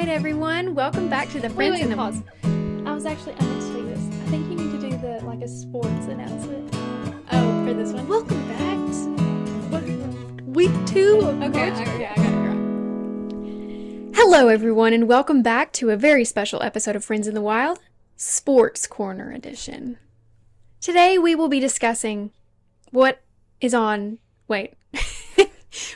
right, everyone. Welcome back to the Friends in the Pause. I was actually, I meant to do this. I think you need to do a sports announcement. Oh, for this one. Welcome back to week 2 of Okay, March. I got it. Hello, everyone, and welcome back to a very special episode of Friends in the Wild, Sports Corner Edition. Today, we will be discussing what is on... Wait.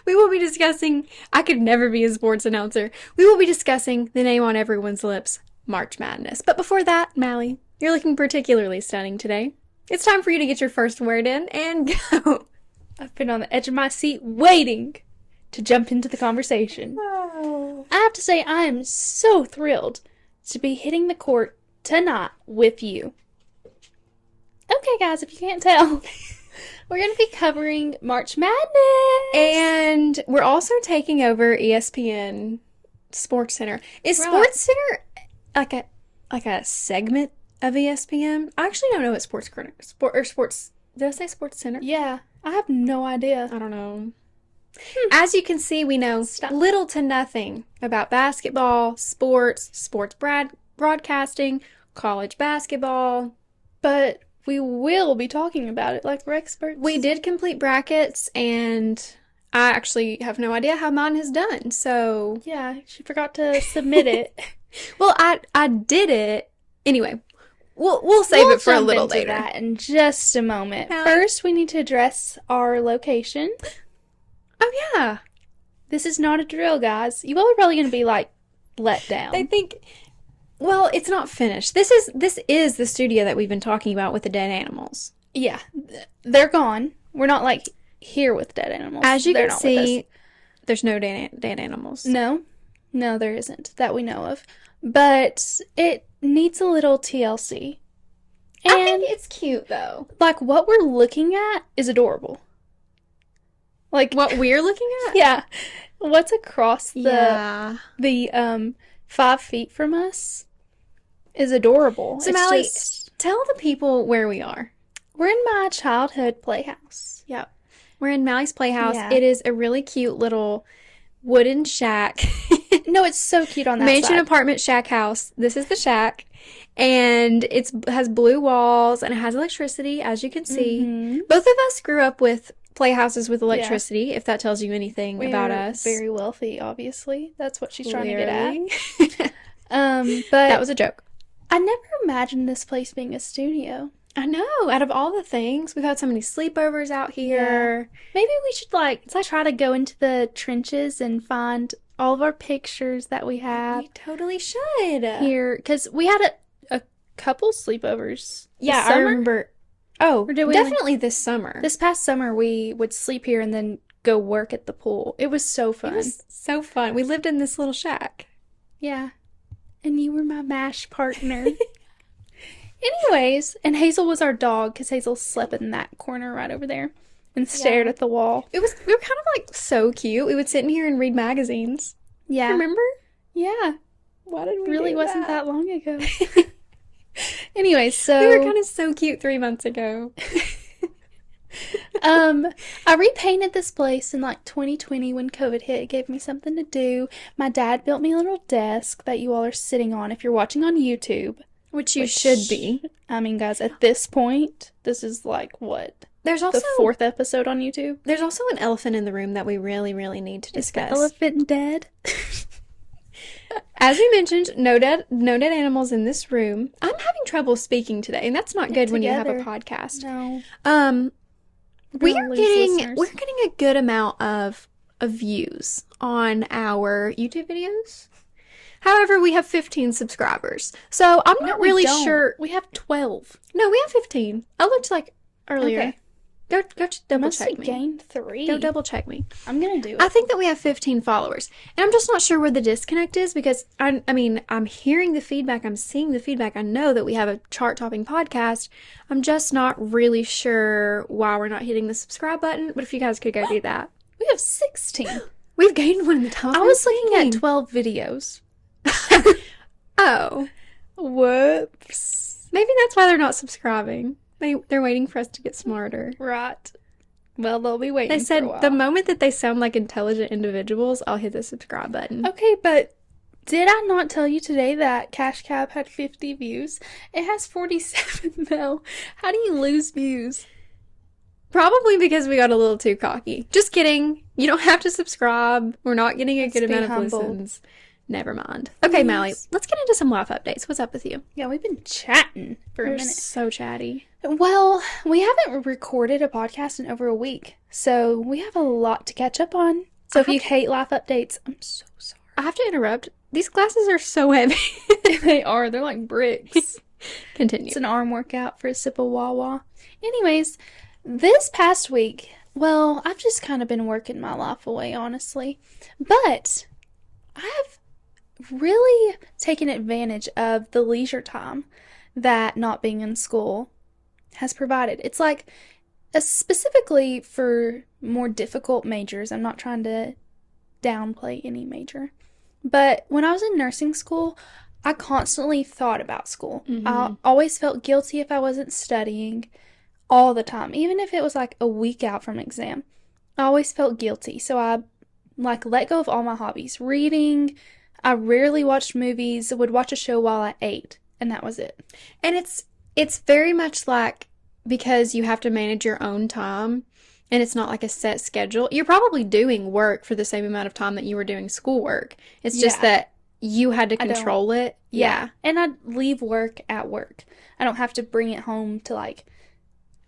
We will be discussing... I could never be a sports announcer. We will be discussing the name on everyone's lips, March Madness. But before that, Mally, you're looking particularly stunning today. It's time for you to get your first word in and go. I've been on the edge of my seat waiting to jump into the conversation. Oh. I have to say, I am so thrilled to be hitting the court tonight with you. Okay, guys, if you can't tell, we're going to be covering March Madness. And we're also taking over ESPN Sports Center. Is Right. Sports Center like a segment of ESPN? I actually don't know what Sports Corner sports. Did I say Sports Center? Yeah, I have no idea. I don't know. As you can see, we know little to nothing about basketball, sports broadcasting, college basketball. But we will be talking about it like we're experts. We did complete brackets, and I actually have no idea how mine has done. So, Yeah, she forgot to submit it. well, I did it anyway. We'll save it for a little later. That in just a moment. Allie? First, we need to address our location. Oh yeah, This is not a drill, guys. You all are probably going to be like let down. they think. Well, it's not finished. This is the studio that we've been talking about with the dead animals. Yeah, they're gone. We're not like here with dead animals. As you They're can not with us. see, there's no dead animals. No, there isn't that we know of. But it needs a little TLC. And I think it's cute though. like what we're looking at is adorable. Like What we're looking at? yeah, what's across the Yeah. 5 feet from us is adorable. So, It's Mally, just, tell the people where we are. we're in my childhood playhouse. Yep. We're in Mally's Playhouse. Yeah. It is a really cute little wooden shack. No, it's so cute on that Mansion side. apartment shack house. This is the shack. And it has blue walls and it has electricity, as you can see. Mhm. Both of us grew up with playhouses with electricity, if that tells you anything We about are us. very wealthy, obviously. That's what she's trying to get Clearly. at. But That was a joke. I never imagined this place being a studio. I know. Out of all the things, we've had so many sleepovers out here. Maybe we should try to go into the trenches and find all of our pictures that we have We totally should. here, because we had a couple sleepovers. Yeah, this I summer. remember. Oh, Or did we only- definitely this summer. This past summer, we would sleep here and then go work at the pool. It was so fun. It was so fun. We lived in this little shack. Yeah. And you were my MASH partner. Anyways, and Hazel was our dog because Hazel slept in that corner right over there and stared Yeah. at the wall. We were kind of like so cute. We would sit in here and read magazines. Yeah. Remember? Yeah. Why did we Really do wasn't that? that long ago. Anyways, so We were kind of so cute 3 months ago. I repainted this place in like 2020 when COVID hit. It gave me something to do. My dad built me a little desk that you all are sitting on if you're watching on YouTube. Which you Which- should be. I mean, guys, at this point, this is like what? There's also The 4th episode on YouTube? there's also an elephant in the room that we really, really need to Is the discuss. elephant dead? As we mentioned, no dead animals in this room. I'm having trouble speaking today, and that's not good when you have a together. podcast. No. We gonna are lose getting listeners. we're getting a good amount of views on our YouTube videos. However, we have 15 subscribers. So I'm not really sure. We have 12. No, we have 15. I looked like earlier. Okay. Go double Must check have me. gained 3. Go double check me. I'm gonna do it. I think that we have 15 followers. And I'm just not sure where the disconnect is because I mean, I'm hearing the feedback, I'm seeing the feedback. I know that we have a chart-topping podcast. I'm just not really sure why we're not hitting the subscribe button. But if you guys could go do that. We have 16. We've gained one in the top. I was looking at 12 videos. Oh, Whoops. maybe that's why they're not subscribing. They're waiting for us to get smarter. Right. Well, they'll be waiting They said for a while. the moment that they sound like intelligent individuals, I'll hit the subscribe button. Okay, but Did I not tell you today that Cash Cab had 50 views? It has 47 though. How do you lose views? Probably because we got a little too cocky. Just kidding. You don't have to subscribe. We're not getting a good Let's be amount of humble. listens. Never mind. Okay, Mally, Please. let's get into some life updates. What's up with you? Yeah, we've been chatting for a We're minute. so chatty. Well, we haven't recorded a podcast in over a week, so we have a lot to catch up on. So if you hate life updates, I'm so sorry. I have to interrupt. These glasses are so heavy. They are. They're like bricks. Continue. It's an arm workout for a sip of Wawa. Anyways, this past week, well, I've just kind of been working my life away, honestly. But I've really taken advantage of the leisure time that not being in school has provided. It's like, specifically for more difficult majors. I'm not trying to downplay any major. But when I was in nursing school, I constantly thought about school. I always felt guilty if I wasn't studying all the time, even if it was like a week out from an exam. I always felt guilty. So I like let go of all my hobbies. Reading, I rarely watched movies, would watch a show while I ate, and that was it. And it's very much like, because you have to manage your own time and it's not like a set schedule, you're probably doing work for the same amount of time that you were doing schoolwork. It's just Yeah. that you had to I don't- control it. Yeah. And I'd leave work at work. I don't have to bring it home to like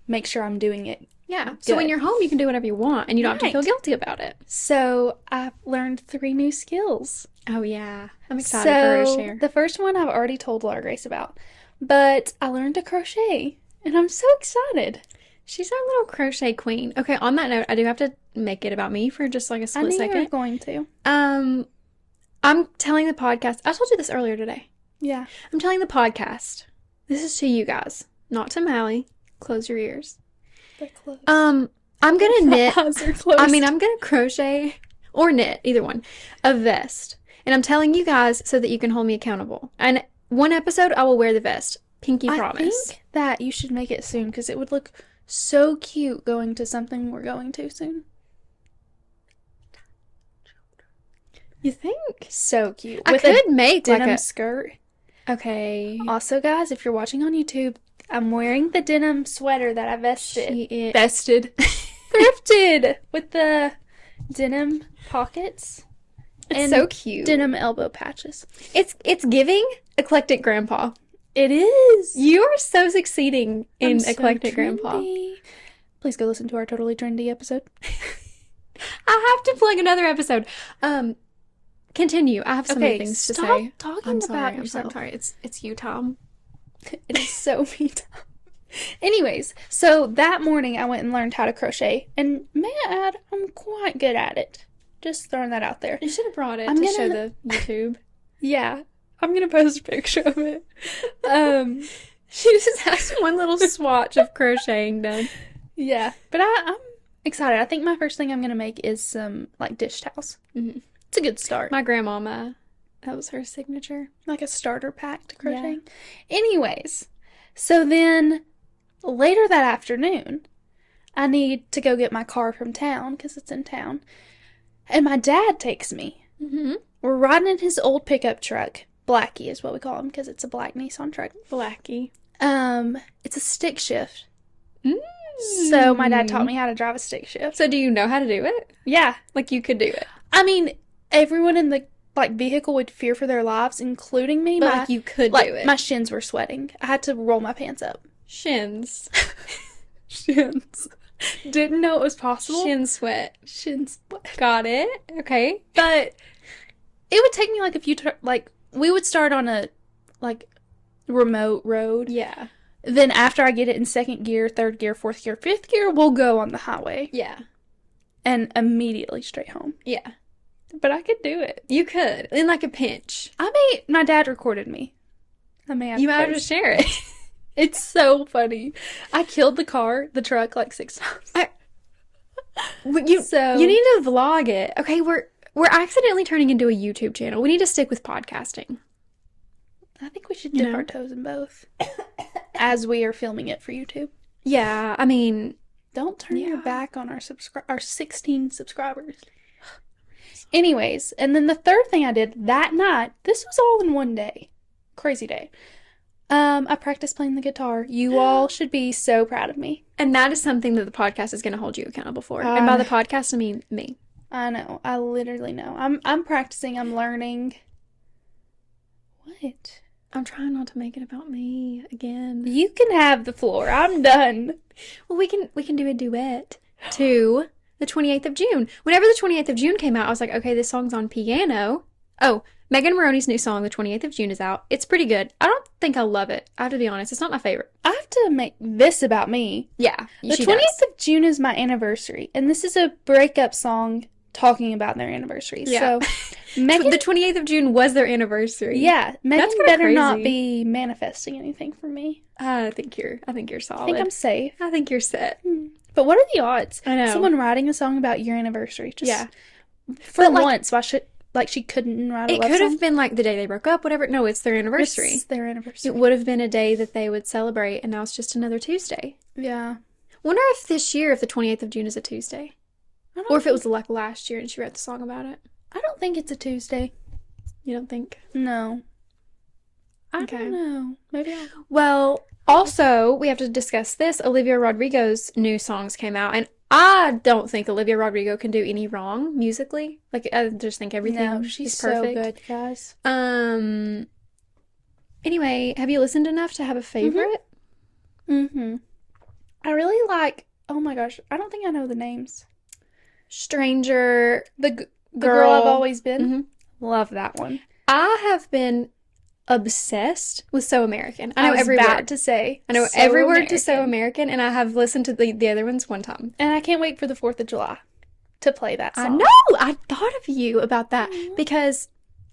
make sure I'm doing it. Yeah. So when Good. you're home, you can do whatever you want and you don't have to feel Right. guilty about it. So I've learned 3 new skills. Oh, yeah. I'm excited for her to So share. the first one I've already told Laura Grace about, but I learned to crochet and I'm so excited. She's our little crochet queen. Okay, on that note, I do have to make it about me for just like a I split knew you were second. going to. I'm telling the podcast, I told you this earlier today. Yeah. I'm telling the podcast, this is to you guys, not to Mally. Close your ears. They're closed. I'm gonna knit. My eyes are closed. I'm gonna crochet or knit, either one, a vest. And I'm telling you guys so that you can hold me accountable. And one episode, I will wear the vest. Pinky I promise. think that you should make it soon because it would look so cute going to something we're going to soon. You think? So cute. I With a could make denim like a... skirt. Okay. Also, guys, if you're watching on YouTube, I'm wearing the denim sweater that I vested. She is... Vested. Thrifted with the denim pockets It's and so cute. denim elbow patches. It's giving eclectic grandpa. It is. You are so succeeding in I'm so eclectic grandpa. trendy. Please go listen to our Totally Trendy episode. I have to plug another episode. Continue. I have so many things to stop say. talking I'm about sorry. yourself. I'm sorry. It's you, Tom. It is so me time. Anyways, so that morning I went and learned how to crochet, and may I add, I'm quite good at it. Just throwing that out there. You should have brought it I'm to gonna- show the YouTube. Yeah, I'm gonna post a picture of it. She just has one little swatch of crocheting done. Yeah, but I'm excited. I think my first thing I'm gonna make is some like dish towels. Mhm. It's a good start. My grandmama, that was her signature. Like a starter pack to crocheting. Anyways, so then later that afternoon, I need to go get my car from town because it's in town. And my dad takes me. Mm-hmm. We're riding in his old pickup truck. Blackie is what we call him because it's a black Nissan truck. Blackie. It's a stick shift. So my dad taught me how to drive a stick shift. So do you know how to do it? Yeah. Like you could do it. I mean, everyone in the like vehicle would fear for their lives, including me. But like you could do it. My shins were sweating. I had to roll my pants up. Shins. Shins. Didn't know it was possible. Shin sweat. Shins. Got it. Okay. But it would take me like a few like we would start on a like remote road. Yeah. Then after I get it in second gear, third gear, fourth gear, fifth gear, we'll go on the highway Yeah. and immediately straight home. Yeah. But I could do it. You could. In like a pinch. My dad recorded me. I may have You to might have to post. share it. It's so funny. I killed the truck like 6 times. You So- you need to vlog it. Okay, we're accidentally turning into a YouTube channel. We need to stick with podcasting. I think we should You dip know? our toes in both as we are filming it for YouTube. Yeah, I mean, Don't turn your Yeah. back on our 16 subscribers. Anyways, and then the third thing I did that night, this was all in one day. Crazy day. I practiced playing the guitar. You all should be so proud of me. And that is something that the podcast is going to hold you accountable for. And by the podcast, I mean me. I know. I literally know. I'm practicing. I'm learning. What? I'm trying not to make it about me again. You can have the floor. I'm done. Well, we can do a duet to the 28th of June. Whenever the 28th of June came out, I was like, okay, this song's on piano. Oh, Megan Moroney's new song, the 28th of June, is out. It's pretty good. I don't think I love it. I have to be honest. It's not my favorite. I have to make this about me. Yeah. The 20th of June is my anniversary, and this is a breakup song talking about their anniversary. Yeah. So, Megan, the 28th of June was their anniversary. yeah, Megan That's kinda better not crazy. be manifesting anything for me. I think you're solid. I think I'm safe. I think you're set. But what are the odds? I know. Someone writing a song about your anniversary. Just Yeah. For But, like, once, why should she couldn't write a It love could song? have been like the day they broke up, whatever. No, it's their anniversary. It's their anniversary. It would have been a day that they would celebrate, and now it's just another Tuesday. Yeah. Wonder if this year, if the 28th of June is a Tuesday. Or if it was like last year and she wrote the song about it. I don't think it's a Tuesday. You don't think? No. I Okay. don't know. Maybe I'll... Well, also, we have to discuss this. Olivia Rodrigo's new songs came out, and I don't think Olivia Rodrigo can do any wrong musically. Like, I just think everything No, she's is perfect. so good, guys. Anyway, have you listened enough to have a favorite? Mm-hmm. I really like... Oh my gosh. I don't think I know the names. Stranger, The Girl I've Always Been. Mhm. Love that one. I have been obsessed with So American. I know was every about word. to say. I know So every word to So American. American, and I have listened to the other ones one time. And I can't wait for the 4th of July to play that song. I know! I thought of you about that because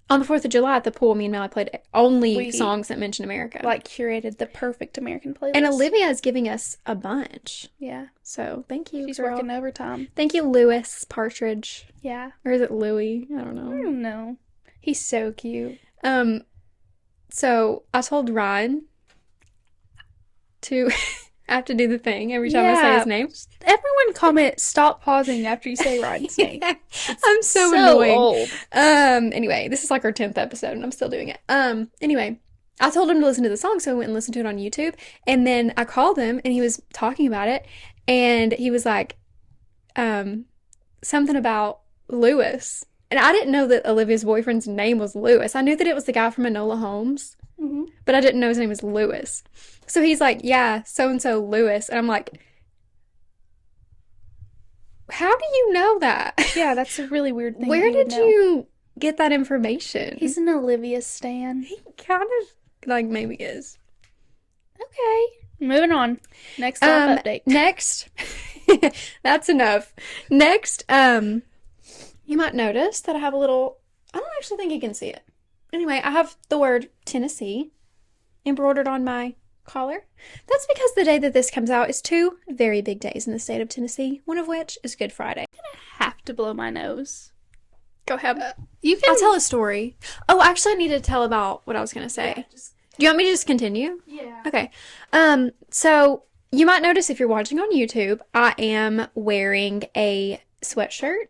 on the 4th of July at the pool, me and Melly played only We- songs that mention America. Like, curated the perfect American playlist. And Olivia is giving us a bunch. Yeah. So thank you, She's girl. working overtime. Thank you, Lewis Partridge. Yeah. Or is it Louis? I don't I know. don't know. He's so cute. So I told Ryan to I have to do the thing every time I say Yeah. his name. Everyone comment, stop pausing after you say Ryan's name. I'm so annoying. old. Anyway, this is like our 10th episode and I'm still doing it. Anyway, I told him to listen to the song, so I went and listened to it on YouTube. And then I called him and he was talking about it. And he was like, something about Lewis. And I didn't know that Olivia's boyfriend's name was Lewis. I knew that it was the guy from Enola Holmes, but I didn't know his name was Lewis. So he's like, yeah, so-and-so Lewis. And I'm like, how do you know that? Yeah, that's a really weird thing. Where he would did know. you get that information? He's an Olivia stan. He kind of like maybe is. Okay. Moving on. Next live update. Next, that's enough. Next, you might notice that I have a little, I don't actually think you can see it. Anyway, I have the word Tennessee embroidered on my collar. That's because the day that this comes out is two very big days in the state of Tennessee, one of which is Good Friday. Have to blow my nose. Go ahead. You can I'll tell a story. Oh, actually, I need to tell about what I was going to say. Do you want me to just continue? Yeah. Okay. So you might notice if you're watching on YouTube, I am wearing a sweatshirt.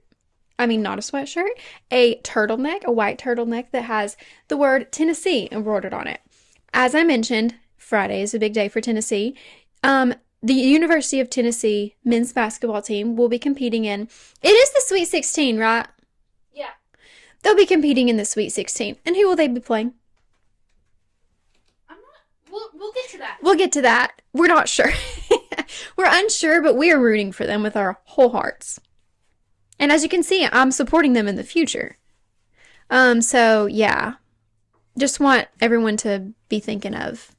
I mean, not a sweatshirt, a turtleneck, a white turtleneck that has the word Tennessee embroidered on it. As I mentioned, Friday is a big day for Tennessee. The University of Tennessee men's basketball team will be competing in, it is the Sweet 16, right? Yeah. They'll be competing in the Sweet 16. And who will they be playing? We'll get to that. We'll get to that. We're not sure. We're unsure, but we are rooting for them with our whole hearts. And as you can see, I'm supporting them in the future. So yeah, just want everyone to be thinking of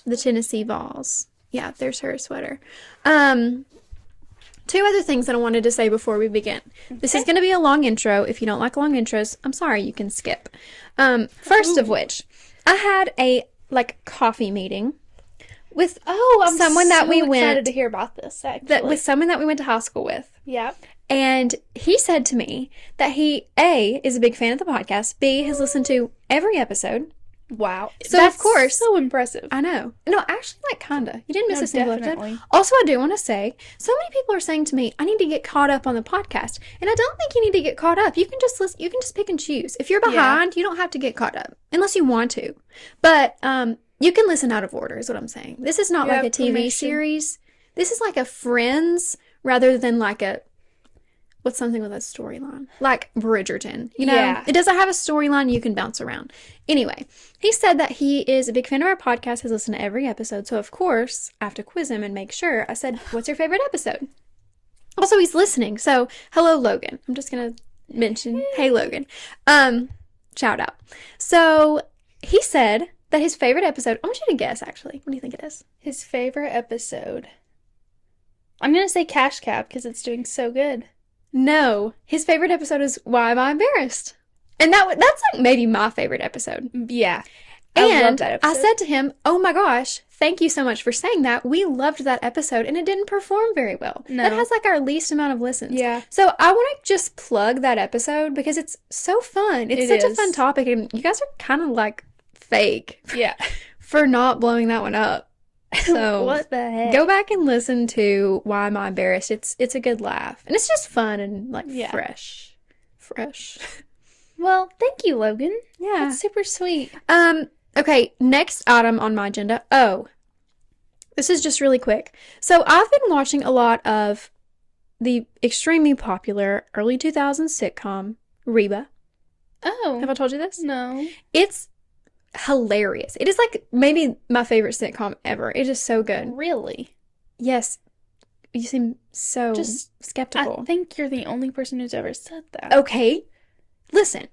the Tennessee Vols. Yeah, there's her sweater. Two other things that I wanted to say before we begin. This is going to be a long intro. If you don't like long intros, I'm sorry, you can skip. First of which, I had a coffee meeting with I'm someone that we excited went to hear about this, actually. with someone that we went to high school with. Yeah. And he said to me that he, A, is a big fan of the podcast, B, has listened to every episode, Wow. So, That's of course, so impressive. I know. No, actually, like, kinda. You didn't miss No, a single episode. definitely. Also, I do want to say, so many people are saying to me, I need to get caught up on the podcast. And I don't think you need to get caught up. You can just listen, you can just pick and choose. If you're behind, you don't have to get caught up, unless you want to. But you can listen out of order, is what I'm saying. This is not You like a have TV permission. series. This is like a Friends rather than like a, what's something with a storyline? Like Bridgerton, you know? Yeah. It doesn't have a storyline, you can bounce around. Anyway, he said that he is a big fan of our podcast, has listened to every episode. So, of course, I have to quiz him and make sure. I said, what's your favorite episode? Also, he's listening. So, hello, Logan. I'm just going to mention, hey, Logan. Shout out. So, he said that his favorite episode, I want you to guess, actually. What do you think it is? His favorite episode. I'm going to say Cash Cab because it's doing so good. No, his favorite episode is Why Am I Embarrassed? And that's like maybe my favorite episode. Yeah. I love And that I episode. said to him, oh my gosh, thank you so much for saying that. We loved that episode and it didn't perform very well. No. That has like our least amount of listens. Yeah. So I want to just plug that episode because it's so fun. It's It such a is. fun topic and you guys are kind of like fake Yeah. for not blowing that one up. So What the heck? go back and listen to Why Am I Embarrassed? It's a good laugh. And it's just fun and like Yeah. fresh. Fresh. Well, thank you, Logan. Yeah. That's super sweet. Okay, next item on my agenda. Oh, this is just really quick. So I've been watching a lot of the extremely popular early 2000s sitcom, Reba. Oh. Have I told you this? No. It's hilarious. It is like maybe my favorite sitcom ever. It is so good. Really? Yes, you seem so Just- skeptical. I think you're the only person who's ever said that. Okay, listen.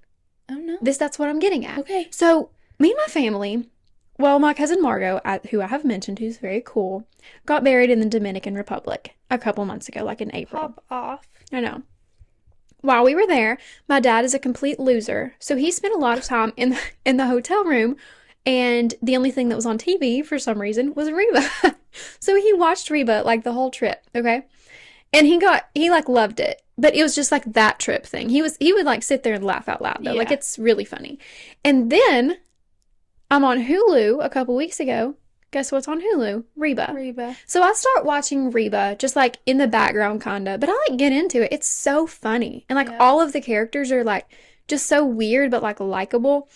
Oh, no. That's what I'm getting at. Okay. So, me and my family, well, my cousin Margot, who I have mentioned, who's very cool, got married in the Dominican Republic a couple months ago, like in April. Pop off. I know. While we were there, my dad is a complete loser, so he spent a lot of time in the hotel room, and the only thing that was on TV for some reason was Reba. So he watched Reba like the whole trip, okay? And he like loved it. But it was just like that trip thing. He would like sit there and laugh out loud though. Like Yeah. it's really funny. And then I'm on Hulu a couple weeks ago. Guess what's on Hulu? Reba. Reba. So I start watching Reba just like in the background kinda, but I like get into it. It's so funny. And like Yeah. all of the characters are like just so weird but like likable.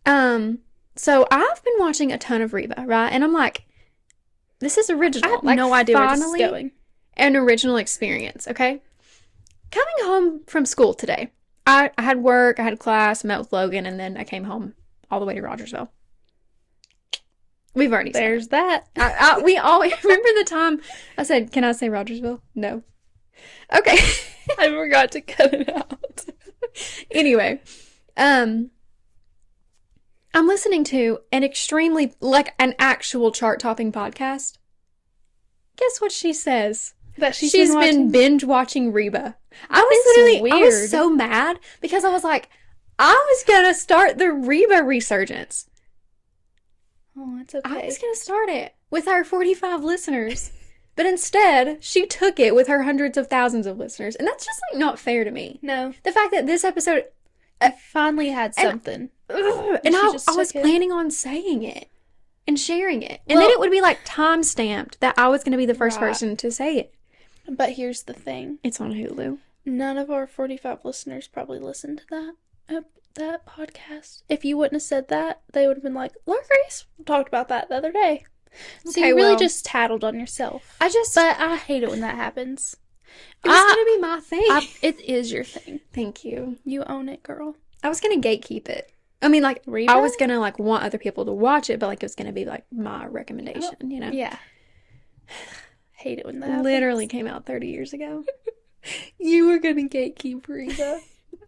So I've been watching a ton of Reba, right? And I'm like, this is original. I have Like, no idea where this is finally going. an original experience, okay? Coming home from school today, I had work, I had class, met with Logan, and then I came home all the way to Rogersville. We've already said it. There's that. We always remember the time I said, "Can I say Rogersville?" No. Okay. I forgot to cut it out. Anyway, I'm listening to an extremely like an actual chart-topping podcast. Guess what she says? That She's been been watching- binge watching Reba. I was That's literally, I was weird. so mad because I was like, I was gonna start the Reba resurgence. Oh, it's I okay. was gonna start it with our 45 listeners. But instead, she took it with her hundreds of thousands of listeners. And that's just like not fair to me. No. The fact that this episode, I finally had and- something. and she I just was took it. planning on saying it and sharing it. And then Well- it would be like time stamped that I was gonna be the first Right. person to say it. But here's the thing. It's on Hulu. None of our 45 listeners probably listened to that podcast. If you wouldn't have said that, they would have been like, "Look, Grace talked about that the other day." So Okay, you really well- just tattled on yourself. But I hate it when that happens. it was gonna be my thing. It is your thing. Thank you. You own it, girl. I was gonna gatekeep it. I mean, like, Reba? I was gonna like want other people to watch it, but like it was gonna be like my recommendation, you know? Yeah. Hate it when that happens. Literally came out 30 years ago. You were gonna gatekeep Reba.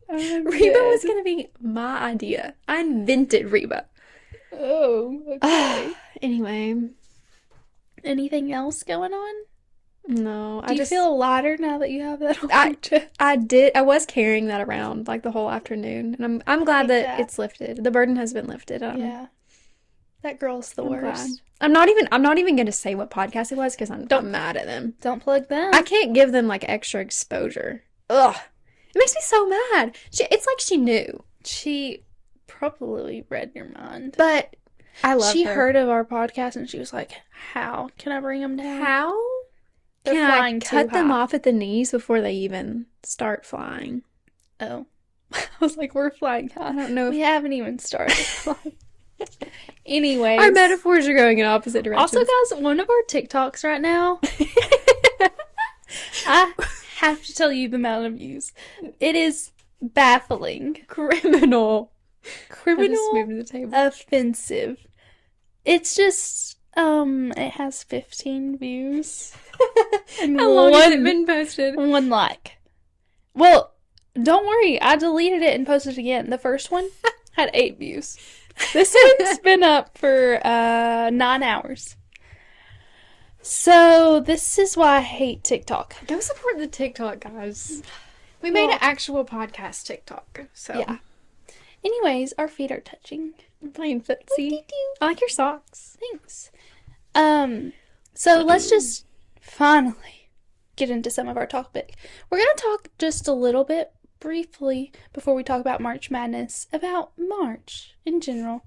Reba was gonna be my idea. I invented Reba. Oh, okay. Anyway, Anything else going on? no, Do you feel lighter now that you have that on I- your chest? I was carrying that around like the whole afternoon, and I'm glad Like that that. it's lifted. The burden has been lifted. Yeah. That girl's the I'm worst. glad. I'm not even gonna say what podcast it was because I'm mad at them. Don't plug them. I can't give them like extra exposure. Ugh. It makes me so mad. It's like she knew. She probably read your mind. But I love She her. heard of our podcast and she was like, how can I bring them down? How They're can I flying too cut them high. off at the knees before they even start flying? Oh. I was like, we're flying high. I don't know We if haven't even started flying. Anyways. our metaphors are going in opposite directions. Also, guys, one of our TikToks right now, I have to tell you the amount of views. It is baffling. criminal. I just Criminal. moved to the table. Offensive. It's just, it has 15 views. And How long has it one- been posted? One like. Well, don't worry. I deleted it and posted it again. The first one had 8 views. This one's been up for 9 hours. So this is why I hate TikTok. Go support the TikTok, guys. We made an actual podcast TikTok. So Yeah. Anyways, our feet are touching. I'm playing footsie. I like your socks. Thanks. So let's just finally get into some of our topic. We're gonna talk just a little bit briefly before we talk about March Madness about March in general.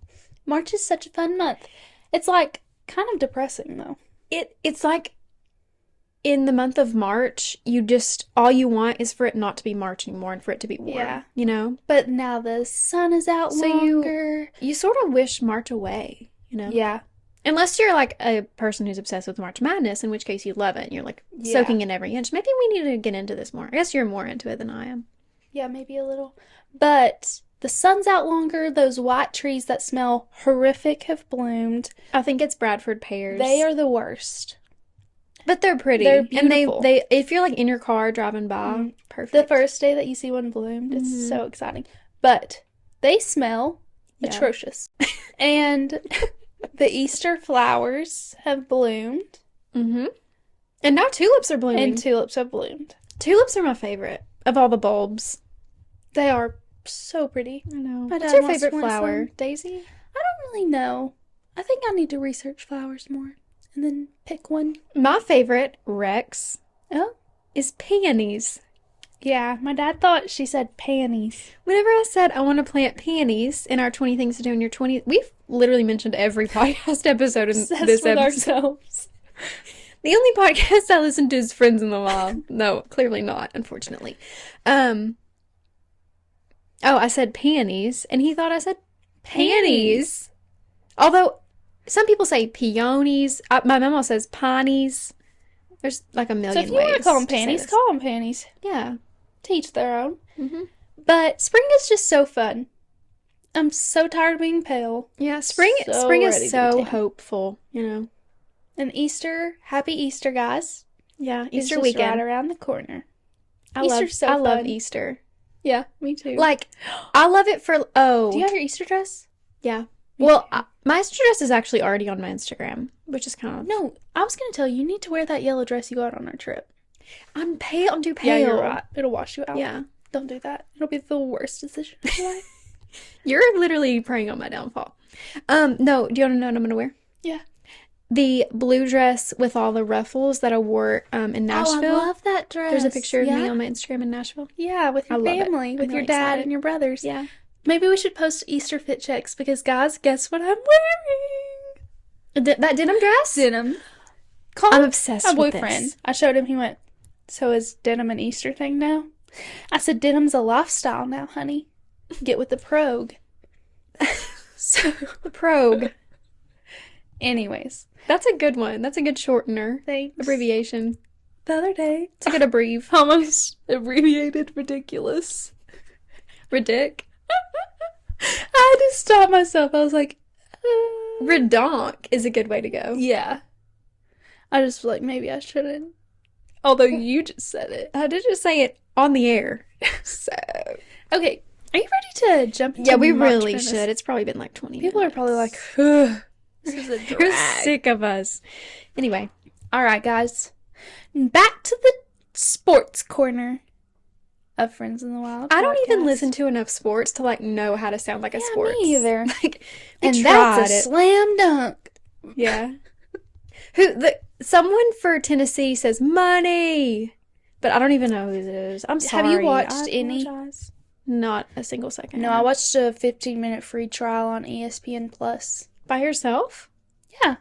March is such a fun month. It's like kind of depressing though. It's like in the month of March, you just all you want is for it not to be March anymore and for it to be warm. Yeah. You know? But now the sun is out So you- longer. You sort of wish March away, you know? Yeah. Unless you're like a person who's obsessed with March Madness, in which case you love it and you're like Yeah. soaking in every inch. Maybe we need to get into this more. I guess you're more into it than I am. Yeah, maybe a little. But the sun's out longer. Those white trees that smell horrific have bloomed. I think it's Bradford pears. They are the worst. But they're pretty. They're And beautiful. they if you're like in your car driving by, Mhm. perfect. The first day that you see one bloomed, it's Mhm. so exciting. But they smell Yeah. atrocious. And the Easter flowers have bloomed, Mm-hmm. And now tulips are blooming. and tulips have bloomed. Tulips are my favorite of all the bulbs. They are so pretty. I know. My What's dad your wants to favorite plant flower? some. Daisy? I don't really know. I think I need to research flowers more and then pick one. My favorite, Rex, Oh, is peonies. yeah. My dad thought she said panties. Whenever I said I want to plant peonies in our 20 things to do in your 20s, we've literally mentioned every podcast episode in Obsessed this with episode. ourselves. The only podcast I listen to is Friends in the Wild. No, clearly not, unfortunately. Oh, I said peonies, and he thought I said panties. Although some people say peonies. My mama says panies. There's like a So million if you want ways to call them to say panties, this. call them panties. Yeah. Teach their own. Mm-hmm. But spring is just so fun. I'm so tired of being pale. Yeah, spring So spring ready to be is so tan. hopeful, you know. And Easter, happy Easter, guys. Yeah, It's Easter just weekend. right around the corner. I love Easter's so I love fun. Easter. Yeah, me too. Like I love it for do you have your Easter dress? yeah. Me Well, too. my Easter dress is actually already on my Instagram, which is kind of No, I was gonna tell you, you need to wear that yellow dress you got on our trip. I'm pale. I'm too pale. Yeah, you're right. It'll wash you out. Yeah. Don't do that. It'll be the worst decision of your life. You're literally preying on my downfall. No, do you want to know what I'm gonna wear? Yeah. The blue dress with all the ruffles that I wore in Nashville. Oh, I love that dress. There's a picture of yeah. me on my Instagram in Nashville. Yeah, with I your love it. family, with I'm your really dad excited. and your brothers. Yeah. Maybe we should post Easter fit checks because, guys, guess what I'm wearing? That denim dress? Denim. Call I'm obsessed my with boyfriend. this. I showed him. He went, "So is denim an Easter thing now?" I said, "Denim's a lifestyle now, honey. Get with the progue." So, The Progue. anyways, That's a good one. That's a good shortener. thanks. Abbreviation. The other day, It's a good abbrev. almost abbreviated ridiculous. Ridic. I had to stop myself. I was like, Redonk is a good way to go. yeah. I just was like, maybe I shouldn't. Although you just said it. I did just say it on the air. So Okay, are you ready to jump into yeah, we March really Madness? should. It's probably been like 20 People are minutes. probably like, "Ugh, this is a They're drag." sick of us. Anyway, All right, guys. Back to the sports corner of Friends in the Wild. I don't even podcast. listen to enough sports to like know how to sound like a Yeah, sports. me either. Like, I And tried that's a it. slam dunk. Yeah. Someone for Tennessee says money, but I don't even know who it is. I'm sorry. Have you watched I any? apologize. Not a single second. No, I watched a 15-minute free trial on ESPN Plus. By yourself? Yeah.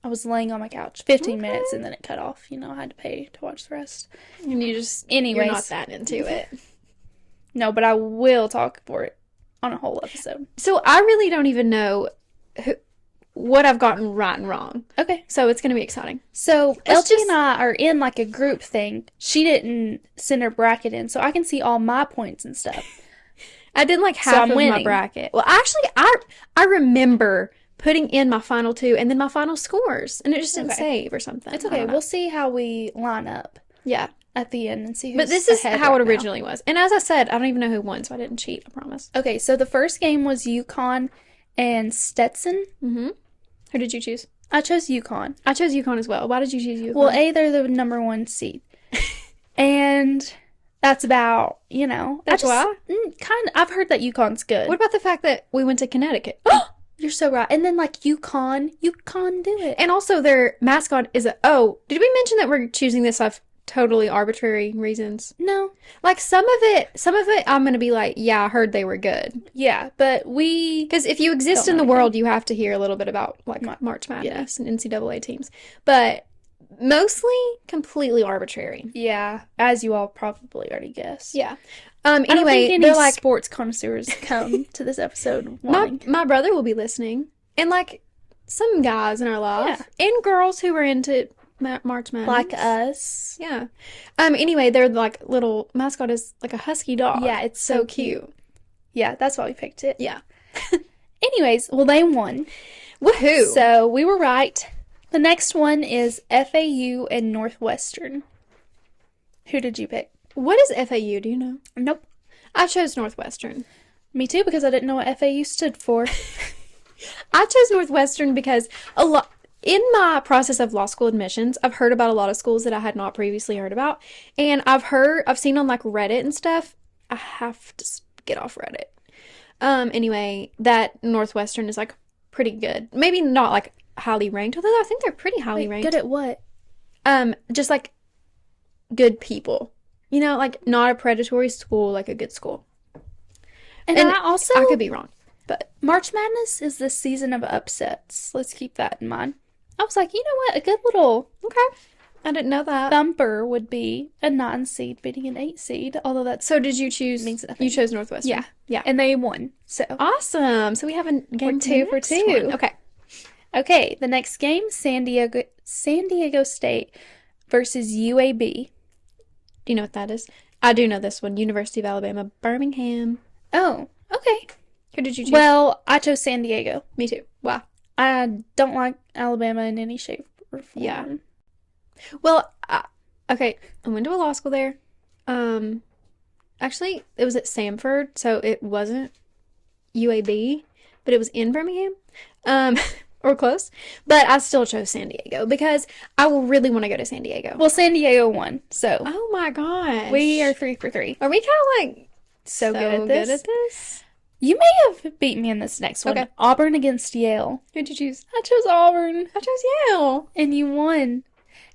I was laying on my couch. 15 Okay. minutes and then it cut off. You know, I had to pay to watch the rest. And you're Anyways. not that into it. No, but I will talk for it on a whole episode. So I really don't even know what I've gotten right and wrong. Okay. So it's going to be exciting. So Let's LT and I are in like a group thing. She didn't send her bracket in, so I can see all my points and stuff. I did like So half I'm of my winning. bracket. Well, actually, I remember putting in my final two and then my final scores, and it just didn't Okay. save or something. It's I okay. don't know. We'll see how we line up Yeah. at the end and see who's But this is ahead how right it now. originally was. And as I said, I don't even know who won, so I didn't cheat, I promise. Okay, so the first game was UConn and Stetson. Mm-hmm. Who did you choose? I chose UConn. I chose UConn as well. Why did you choose UConn? Well, they're the number 1 seed. And that's about, you know. That's why? I've heard that UConn's good. What about the fact that we went to Connecticut? You're so right. And then like UConn do it. And also their mascot is did we mention that we're choosing this off totally arbitrary reasons? No. Like some of it I'm going to be like, yeah, I heard they were good. Yeah, but we Because if you exist Don't in the know world, you have to hear a little bit about like March Madness and NCAA teams. But mostly completely arbitrary. yeah, as you all probably already guessed. Yeah. I don't Anyway, think they're any like, sports connoisseurs come to this episode my wanting. brother will be listening. And like some guys in our life and girls who were into March Madness. Like us. Yeah. Anyway, their like little mascot is like a husky dog. Yeah, it's so cute. Yeah, that's why we picked it. Yeah. Anyways, well, they won. Woohoo. So we were right. The next one is FAU and Northwestern. Who did you pick? What is FAU? Do you know? Nope. I chose Northwestern. Me too, because I didn't know what FAU stood for. I chose Northwestern because in my process of law school admissions, I've heard about a lot of schools that I had not previously heard about. And I've seen on like Reddit and stuff. I have to get off Reddit. Anyway, that Northwestern is like pretty good. Maybe not like highly ranked, although I think they're pretty highly ranked. Good at what? Just like good people. You know, like not a predatory school, like a good school. And And I could be wrong, but March Madness is the season of upsets. Let's keep that in mind. I was like, you know what? A good little okay. I didn't know that. thumper would be a 9 seed beating an 8 seed, although that's So did you choose? Means nothing. You chose Northwestern. Yeah. Yeah. and they won. So Awesome. So we have a game We're for the 2 for next 2. one. Okay. okay, the next game, San Diego State versus UAB. Do you know what that is? I do know this one. University of Alabama, Birmingham. Oh, okay. Who did you choose? Well, I chose San Diego. me too. Wow. I don't like Alabama in any shape or form. Yeah. Well, okay. I went to a law school there. Actually, it was at Samford, so it wasn't UAB, but it was in Birmingham. Or close. But I still chose San Diego because I will really want to go to San Diego. Well, San Diego won, so Oh my gosh. we are 3 for 3. Are we kind of like So good at this. this? You may have beat me in this next one. Okay. Auburn against Yale. Who'd you choose? I chose Auburn, I chose Yale. and you won.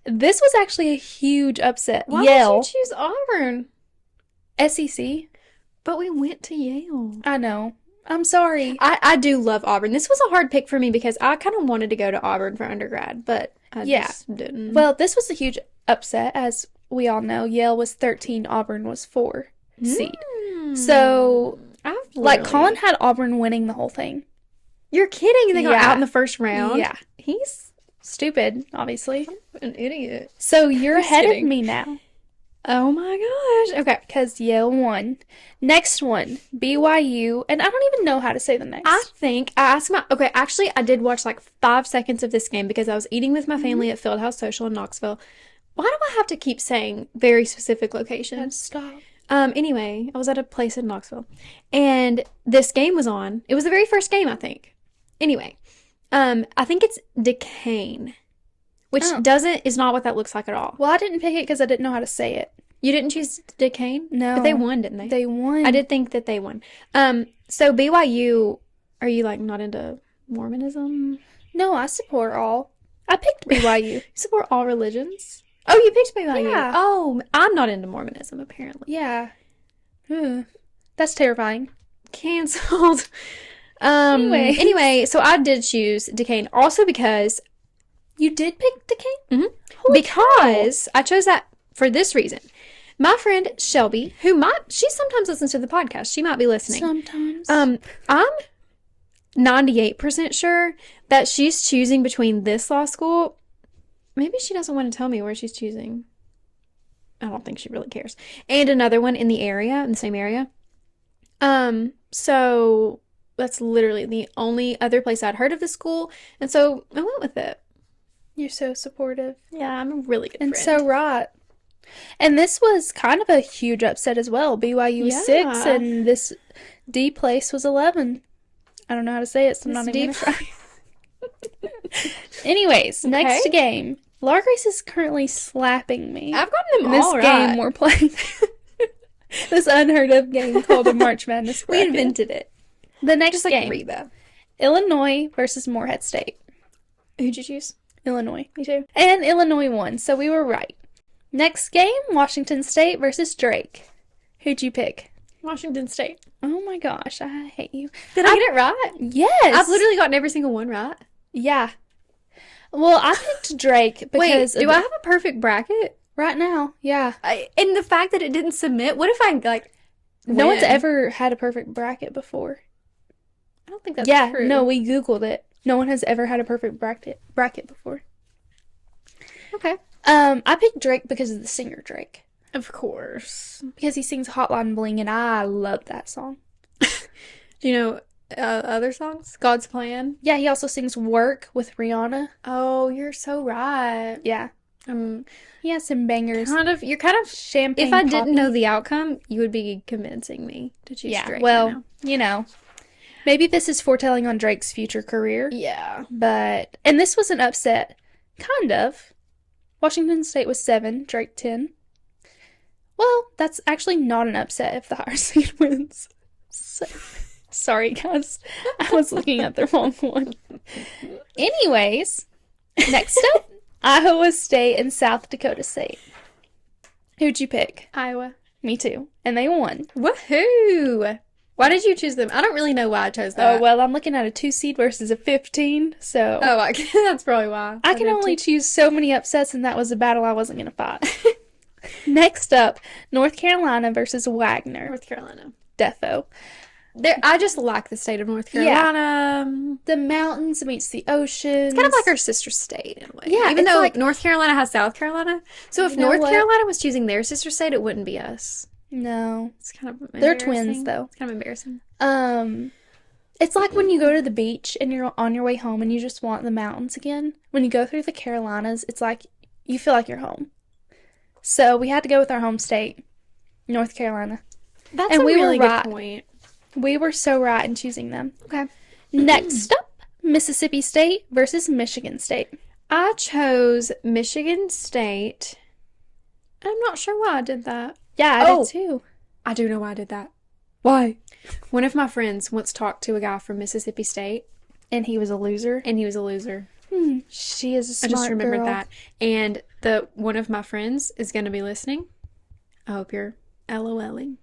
This was actually a huge upset. Why Yale, did you choose Auburn? SEC. But we went to Yale. I know. I'm sorry. I do love Auburn. This was a hard pick for me because I kind of wanted to go to Auburn for undergrad, but I Yeah. just didn't. Well, this was a huge upset, as we all know. Yale was 13, Auburn was 4 seed. So, I've like, literally- Colin had Auburn winning the whole thing. You're kidding. They got Yeah. out in the first round. Yeah. He's Stupid, obviously. an idiot. So you're Just ahead kidding. of me now, Oh my gosh. Okay. because Yale won. Next one, BYU, and I don't even know how to say the next. I think I asked okay, actually I did watch like 5 seconds of this game because I was eating with my family at Fieldhouse Social in Knoxville. Why do I have to keep saying very specific locations? Stop. Anyway, I was at a place in Knoxville and this game was on. It was the very first game, I think. Anyway, I think it's Duquesne, which Oh. is not what that looks like at all. Well, I didn't pick it because I didn't know how to say it. You didn't choose Duquesne? No. But they won, didn't they? They won. I did think that they won. So BYU, are you like not into Mormonism? No, I support all. I picked BYU. You support all religions? Oh, you picked BYU. Yeah. Oh, I'm not into Mormonism, apparently. Yeah. Hmm. That's terrifying. Canceled. Anyways. Anyway, so I did choose Duquesne also because You did pick Duquesne? Mhm. Holy because I chose that for this reason. My friend Shelby, she sometimes listens to the podcast. She might be listening. Sometimes. I'm 98% sure that she's choosing between this law school. Maybe she doesn't want to tell me where she's choosing. I don't think she really cares. And another one in the same area. So that's literally the only other place I'd heard of the school, and so I went with it. You're so supportive. Yeah, I'm a really good And friend. so right. And this was kind of a huge upset as well. BYU was 6 Yeah. and this D place was 11. I don't know how to say it, so I'm This not even D gonna try. Anyways, next Okay. game. Laura Grace is currently slapping me I've gotten in them this all game right. we're playing. This unheard of game called a March Madness We bracket. invented it. The next Just like game. Reba. Illinois versus Morehead State. Who'd you choose? Illinois. Me too. And Illinois won, so we were right. Next game, Washington State versus Drake. Who'd you pick? Washington State. Oh my gosh, I hate you. Did I get it right? Yes. I've literally gotten every single one right. Yeah. Well, I picked Drake because Wait, do I have a perfect bracket? right now, yeah. And the fact that it didn't submit, what if I, like, No one's win? ever had a perfect bracket before. I don't think that's Yeah, true. no, we Googled it. No one has ever had a perfect bracket before. Okay. I picked Drake because of the singer Drake. Of course. Because he sings Hotline Bling, and I love that song. Do you know other songs? God's Plan? Yeah, he also sings Work with Rihanna. Oh, you're so right. Yeah. Um, He has some bangers. you're kind of, Champagne if I didn't Poppy. know the outcome, you would be convincing me to choose Yeah, Drake well, right now. you know, maybe this is foretelling on Drake's future career, Yeah. but, and this was an upset, kind of. Washington State was 7, Drake 10. Well, that's actually not an upset if the higher seed wins. So, sorry, guys. I was looking at the wrong one. Anyways, next up, Iowa State and South Dakota State. Who'd you pick? Iowa. Me too. And they won. Woohoo! Why did you choose them? I don't really know why I chose that. Oh, well, I'm looking at a 2 seed versus a 15, so Oh, that's probably why. I can did only too. choose so many upsets, and that was a battle I wasn't going to fight. Next up, North Carolina versus Wagner. North Carolina. Defo. I just like the state of North Yeah. Carolina. The mountains meets the oceans. It's kind of like our sister state in a way. Yeah, Even it's though like- North Carolina has South Carolina. So if You know North what? Carolina was choosing their sister state, it wouldn't be us. No. It's kind of They're embarrassing. twins, though. It's kind of embarrassing. It's like when you go to the beach and you're on your way home and you just want the mountains again. When you go through the Carolinas, it's like you feel like you're home. So we had to go with our home state, North Carolina. That's And a we were really good right. point. We were so right in choosing them. Okay. Next up, Mississippi State versus Michigan State. I chose Michigan State. I'm not sure why I did that. Yeah, I Oh. did too. I do know why I did that. Why? One of my friends once talked to a guy from Mississippi State, And he was a loser. and he was a loser. She is a I smart just remembered girl. that. And one of my friends is going to be listening. I hope you're LOLing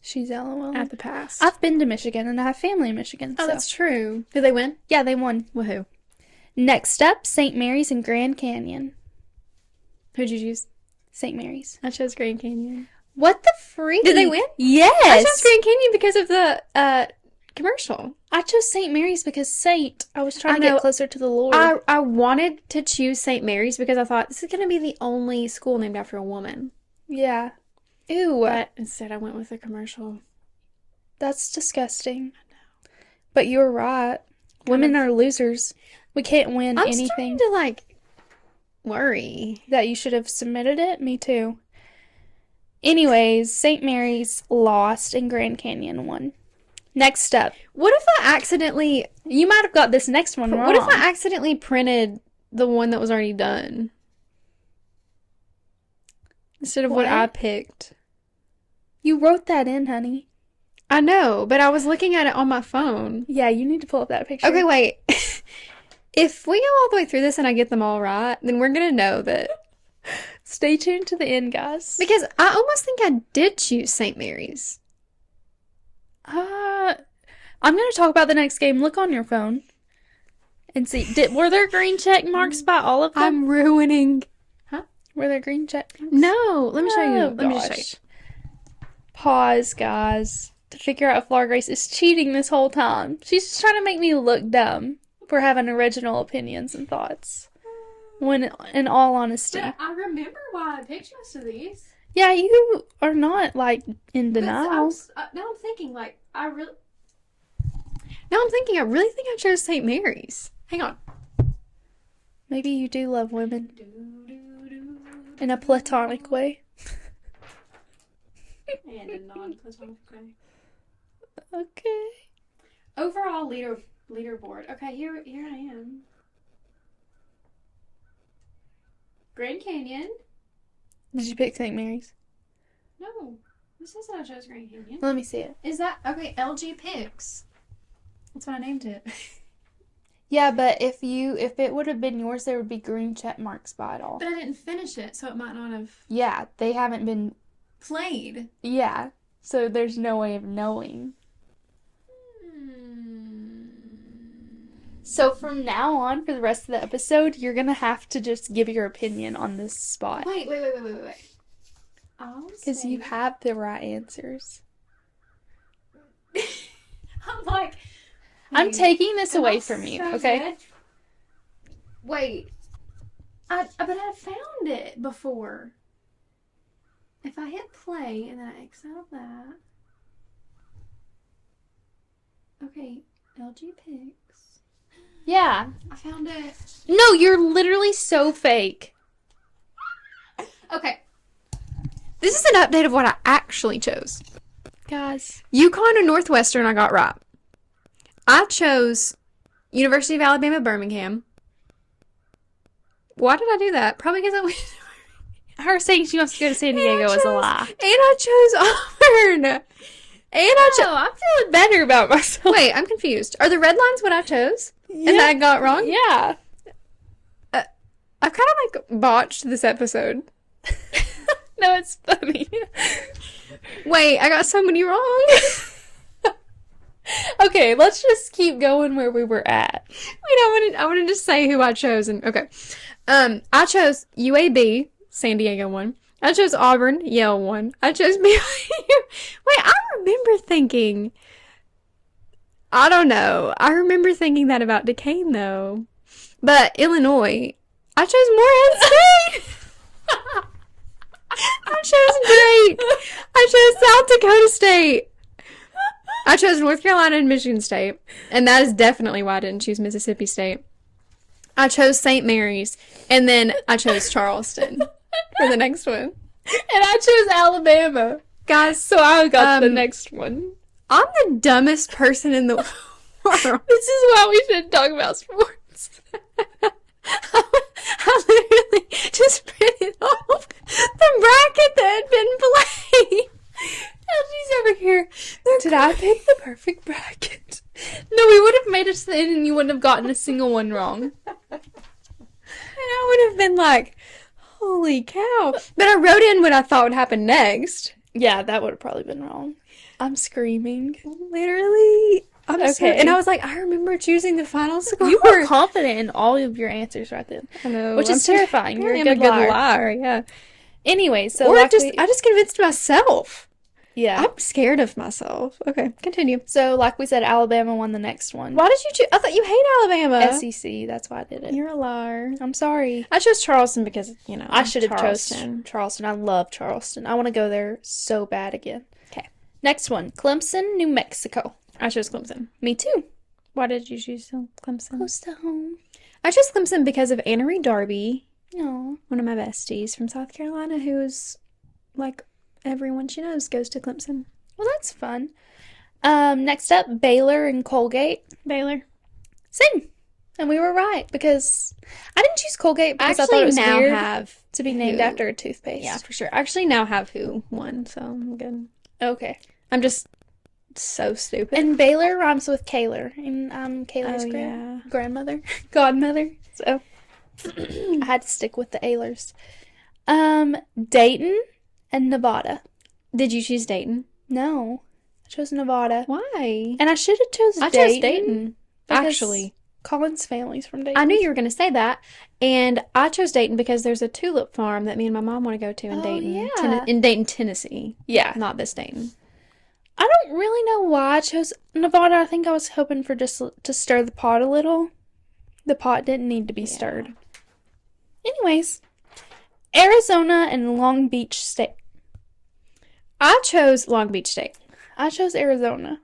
She's LOL. at the past. I've been to Michigan and I have family in Michigan. Oh, so. that's true. Did they win? Yeah, they won. Woohoo. Next up, St. Mary's and Grand Canyon. Who'd you choose? St. Mary's. I chose Grand Canyon. What the freak? Did they win? Yes. I chose Grand Canyon because of the commercial. I chose St. Mary's because Saint. I was trying I to get know. closer to the Lord. I wanted to choose St. Mary's because I thought this is going to be the only school named after a woman. Yeah. Ew. But instead I went with a commercial. That's disgusting. But you're right. Women are losers. We can't win I'm anything. starting to like worry. That you should have submitted it? Me too. Anyways, St. Mary's lost and Grand Canyon won. Next up. What if I accidentally You might have got this next one wrong. What if I accidentally printed the one that was already done? Instead of what I What? picked. You wrote that in, honey. I know, but I was looking at it on my phone. Yeah, you need to pull up that picture. Okay, wait. If we go all the way through this and I get them all right, then we're going to know that. Stay tuned to the end, guys. Because I almost think I did choose St. Mary's. I'm going to talk about the next game. Look on your phone and see. Were there green check marks by all of them? I'm ruining. Were there green check marks? No, let me show you. Oh, Let me just show you. gosh. Pause, guys, to figure out if Laura Grace is cheating this whole time. She's just trying to make me look dumb for having original opinions and thoughts. When, in all honesty. But I remember why I picked most of these. Yeah, you are not, like, in denial. Now I'm thinking, I really think I chose St. Mary's. Hang on. Maybe you do love women. In a platonic way. And a non-platonic way. Okay. Overall leaderboard. Okay, here I am. Grand Canyon. Did you pick St. Mary's? No, this says that I chose Grand Canyon. Let me see it. Is that okay? LG Picks. That's what I named it. Yeah, but if it would have been yours, there would be green check marks by it all. But I didn't finish it, so it might not have Yeah, they haven't been. played. Yeah, so there's no way of knowing. So from now on, for the rest of the episode, you're gonna have to just give your opinion on this spot. Wait. Because you have the right answers. I'm like, I'm taking this am I away from you, so okay? good? Wait. But I found it before. If I hit play and then I X out of that. Okay, LG Picks. Yeah. I found it. No, you're literally so fake. Okay. This is an update of what I actually chose. Guys. UConn and Northwestern I got right. I chose University of Alabama, Birmingham. Why did I do that? Probably because I went... Her saying she wants to go to San Diego is a lie. And I chose Auburn. And I chose... Oh, I'm feeling better about myself. Wait, I'm confused. Are the red lines what I chose? Yeah. And I got wrong? Yeah. I've kind of botched this episode. No, it's funny. Wait, I got so many wrong. Okay, let's just keep going where we were at. Wait, I wanted to say who I chose. And okay. I chose UAB, San Diego one. I chose Auburn, Yale one. I chose BYU. Wait, I remember thinking... I don't know. I remember thinking that about Duquesne, though. But Illinois, I chose Morehead State. I chose great. I chose South Dakota State. I chose North Carolina and Michigan State. And that is definitely why I didn't choose Mississippi State. I chose St. Mary's. And then I chose Charleston for the next one. And I chose Alabama. Guys, So I got the next one. I'm the dumbest person in the world. This is why we shouldn't talk about sports. I literally just printed off the bracket that had been played. LG's over here. Did I pick the perfect bracket? No, we would have made it to the end and you wouldn't have gotten a single one wrong. And I would have been like, holy cow. But I wrote in what I thought would happen next. Yeah, that would have probably been wrong. I'm screaming. Literally. I'm Okay. so, and I was like, I remember choosing the final score. You were confident in all of your answers right then. I know. Which is terrifying. You're a apparently good I'm liar. liar. Yeah. Anyway, so Or like I just convinced myself. yeah. I'm scared of myself. Okay, continue. So like we said, Alabama won the next one. Why did you choose? I thought you hate Alabama. SEC, that's why I did it. You're a liar. I'm sorry. I chose Charleston because, I should have Charleston. chosen Charleston. I love Charleston. I want to go there so bad again. Okay. Next one, Clemson, New Mexico. I chose Clemson. Me too. Why did you choose Clemson? Close to home. I chose Clemson because of Anna Reed Darby, No. one of my besties from South Carolina, who is, like, everyone she knows goes to Clemson. Well, that's fun. Next up, Baylor and Colgate. Baylor. Same. And we were right because I didn't choose Colgate because I thought it was now weird have to be named who- after a toothpaste. Yeah, for sure. I actually now have who won, so I'm good. Okay. I'm just so stupid. And Baylor rhymes with Kaylor, and I'm Kaylor's grandmother, godmother. So I had to stick with the Aylers. Dayton and Nevada. Did you choose Dayton? No, I chose Nevada. Why? And I should have chose I Dayton. chose Dayton. because Actually, Colin's family's from Dayton. I knew you were going to say that. And I chose Dayton because there's a tulip farm that me and my mom want to go to in Oh, Dayton. yeah. In Dayton, Tennessee. Yeah. Not this Dayton. I don't really know why I chose Nevada. I think I was hoping for just to stir the pot a little. The pot didn't need to be stirred. Anyways, Arizona and Long Beach State. I chose Long Beach State. I chose Arizona.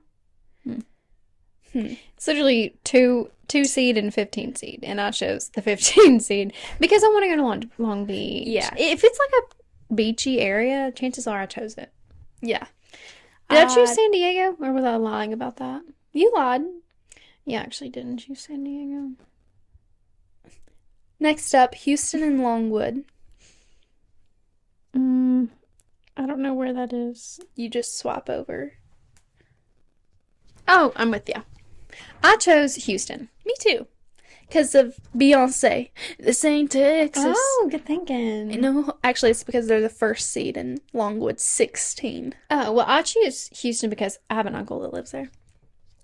It's literally two seed and 15 seed, and I chose the 15 seed because I want to go to Long Beach. Yeah. If it's like a beachy area, chances are I chose it. Yeah. Did I choose San Diego, or was I lying about that? You lied. Yeah, I actually didn't choose San Diego. Next up, Houston and Longwood. I don't know where that is. You just swap over. Oh, I'm with you. I chose Houston. Me too. Because of Beyonce. This ain't Texas. Oh, good thinking. No, actually, it's because they're the first seed and Longwood's 16. Oh, well, I choose Houston because I have an uncle that lives there.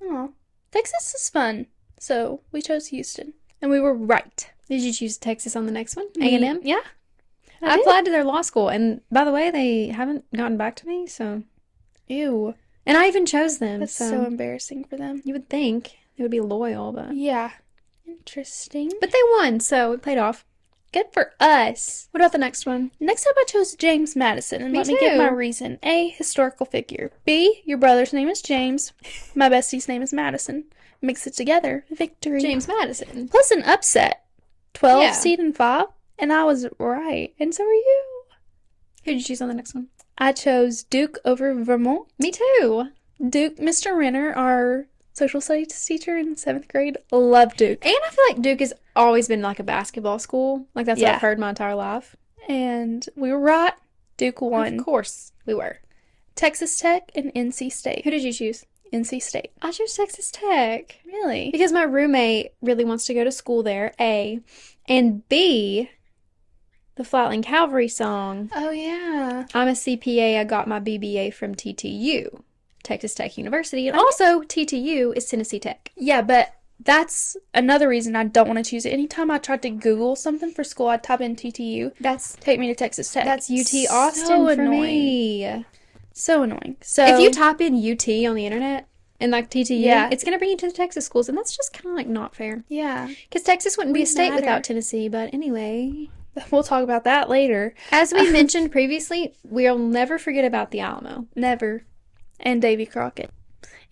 Oh, Texas is fun. So we chose Houston. And we were right. Did you choose Texas on the next one? Me- A&M? Yeah. I applied to their law school, and by the way, they haven't gotten back to me, so... Ew. And I even chose them, That's so embarrassing for them. you would think they would be loyal, but... Yeah. Interesting. But they won, so it paid off. Good for us. What about the next one? Next up, I chose James Madison, and Me let me give my too. reason. A, historical figure. B, your brother's name is James. My bestie's name is Madison. Mix it together. Victory. James Madison. Plus an upset. 12 Yeah. seed and 5. And I was right. And so are you. Who did you choose on the next one? I chose Duke over Vermont. Me too. Duke, Mr. Renner, our social studies teacher in 7th grade, loved Duke. And I feel like Duke has always been like a basketball school. Like, that's what Yeah. I've heard my entire life. And we were right. Duke won. Of course, we were. Texas Tech and NC State. Who did you choose? NC State. I chose Texas Tech. Really? Because my roommate really wants to go to school there, A. And B, the Flatland Cavalry song, Oh, yeah. I'm a CPA, I got my BBA from TTU, Texas Tech University. And also, TTU is Tennessee Tech. Yeah, but that's another reason I don't want to choose it. Anytime I tried to Google something for school, I'd type in TTU. That's Take me to Texas Tech. UT So Austin for annoying. me. So annoying. So If you type in UT on the internet and like TTU, Yeah. it's going to bring you to the Texas schools, and that's just kind of like not fair. yeah, Because Texas wouldn't be a state matter. without Tennessee, but anyway. we'll talk about that later. As we mentioned previously, we'll never forget about the Alamo. Never. And Davy Crockett.